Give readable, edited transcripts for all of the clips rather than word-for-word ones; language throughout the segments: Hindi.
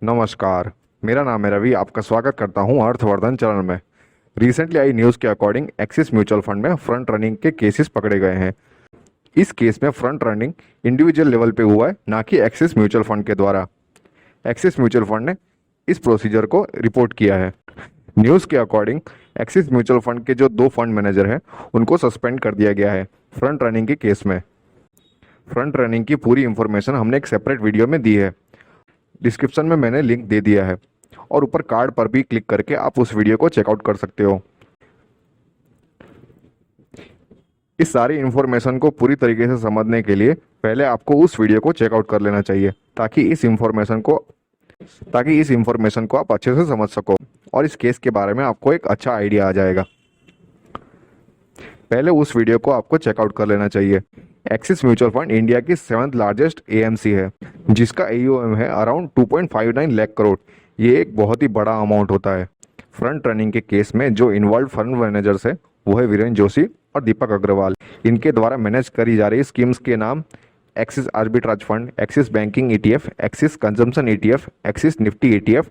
नमस्कार। मेरा नाम है रवि। आपका स्वागत करता हूं अर्थवर्धन चैनल में। रिसेंटली आई न्यूज़ के अकॉर्डिंग एक्सिस म्यूचुअल फंड में फ्रंट रनिंग के केसेस पकड़े गए हैं। इस केस में फ्रंट रनिंग इंडिविजुअल लेवल पे हुआ है, ना कि एक्सिस म्यूचुअल फंड के द्वारा। एक्सिस म्यूचुअल फंड ने इस प्रोसीजर को रिपोर्ट किया है। न्यूज़ के अकॉर्डिंग एक्सिस म्यूचुअल फंड के जो 2 फंड मैनेजर हैं उनको सस्पेंड कर दिया गया है फ्रंट रनिंग के केस में। फ्रंट रनिंग की पूरी इंफॉर्मेशन हमने एक सेपरेट वीडियो में दी है। डिस्क्रिप्शन में मैंने लिंक दे दिया है और ऊपर कार्ड पर भी क्लिक करके आप उस वीडियो को चेकआउट कर सकते हो। इस सारी इन्फॉर्मेशन को पूरी तरीके से समझने के लिए पहले आपको उस वीडियो को चेकआउट कर लेना चाहिए, ताकि इस इन्फॉर्मेशन को आप अच्छे से समझ सको और इस केस के बारे में आपको एक अच्छा आइडिया आ जाएगा। पहले उस वीडियो को आपको चेकआउट कर लेना चाहिए। एक्सिस म्यूचुअल फंड इंडिया की 7th लार्जेस्ट एएमसी है, जिसका AUM है अराउंड 2.59 लाख करोड़। ये एक बहुत ही बड़ा अमाउंट होता है। फ्रंट रनिंग के केस में जो इन्वॉल्व फंड मैनेजर्स है वो है वीरेंद्र जोशी और दीपक अग्रवाल। इनके द्वारा मैनेज करी जा रही स्कीम्स के नाम axis arbitrage fund, axis banking ETF, axis consumption ETF, axis Nifty ETF,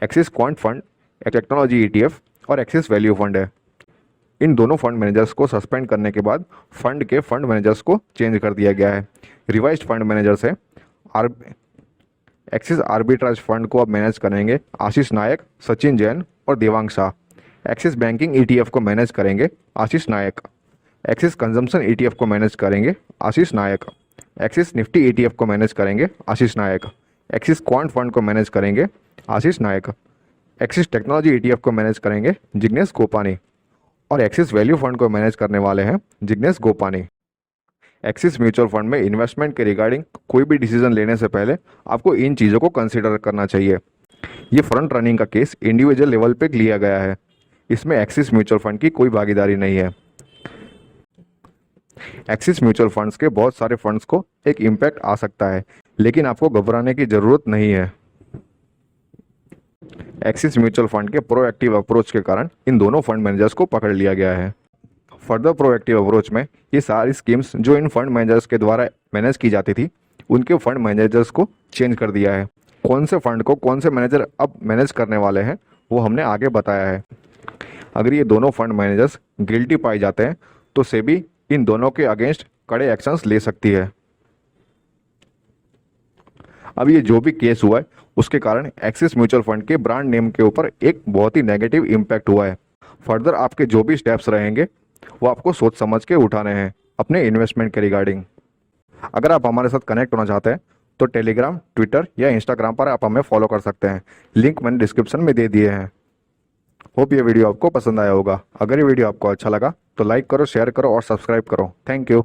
axis quant fund, technology ETF और एक्सिस वैल्यू फंड है। इन दोनों फंड मैनेजर्स को सस्पेंड करने के बाद फंड के फंड मैनेजर्स को चेंज कर दिया गया है। रिवाइज्ड फंड मैनेजर्स है एक्सिस आर्बिट्राज फंड को अब मैनेज करेंगे आशीष नायक, सचिन जैन और Devang Shah. Axis banking ETF को मैनेज करेंगे आशीष नायक। एक्सिस कंजम्पशन ETF को मैनेज करेंगे आशीष नायक। एक्सिस निफ्टी ETF को मैनेज करेंगे आशीष नायक। एक्सिस क्वांट फंड को मैनेज करेंगे आशीष नायक। एक्सिस टेक्नोलॉजी ETF को मैनेज करेंगे जिग्नेश गोपानी और एक्सिस वैल्यू फंड को मैनेज करने वाले हैं Jignesh Gopani. Axis mutual fund में इन्वेस्टमेंट के रिगार्डिंग कोई भी डिसीजन लेने से पहले आपको इन चीज़ों को कंसीडर करना चाहिए। ये फ्रंट रनिंग का केस इंडिविजुअल लेवल पे लिया गया है। इसमें एक्सिस म्यूचुअल फंड की कोई भागीदारी नहीं है। एक्सिस म्यूचुअल फंड्स के बहुत सारे फंड्स को एक इम्पैक्ट आ सकता है, लेकिन आपको घबराने की ज़रूरत नहीं है। एक्सिस म्यूचुअल फंड के प्रोएक्टिव अप्रोच के कारण इन दोनों फंड मैनेजर्स को पकड़ लिया गया है। फर्दर प्रोएक्टिव अप्रोच में ये सारी स्कीम्स जो इन फंड मैनेजर्स के द्वारा मैनेज की जाती थी उनके फंड मैनेजर्स को चेंज कर दिया है। कौन से फंड को कौन से मैनेजर अब मैनेज करने वाले हैं वो हमने आगे बताया है। अगर ये दोनों फंड मैनेजर्स गिल्टी पाए जाते हैं तो सेबी इन दोनों के अगेंस्ट कड़े एक्शंस ले सकती है। अब ये जो भी केस हुआ है उसके कारण एक्सिस म्यूचुअल फंड के ब्रांड नेम के ऊपर एक बहुत ही नेगेटिव इम्पैक्ट हुआ है। फर्दर आपके जो भी स्टेप्स रहेंगे वो आपको सोच समझ के उठाने हैं अपने इन्वेस्टमेंट के रिगार्डिंग। अगर आप हमारे साथ कनेक्ट होना चाहते हैं तो टेलीग्राम, ट्विटर या इंस्टाग्राम पर आप हमें फॉलो कर सकते हैं। लिंक मैंने डिस्क्रिप्शन में दे दिए हैं। होप ये वीडियो आपको पसंद आया होगा। अगर ये वीडियो आपको अच्छा लगा तो लाइक करो, शेयर करो और सब्सक्राइब करो। Thank you.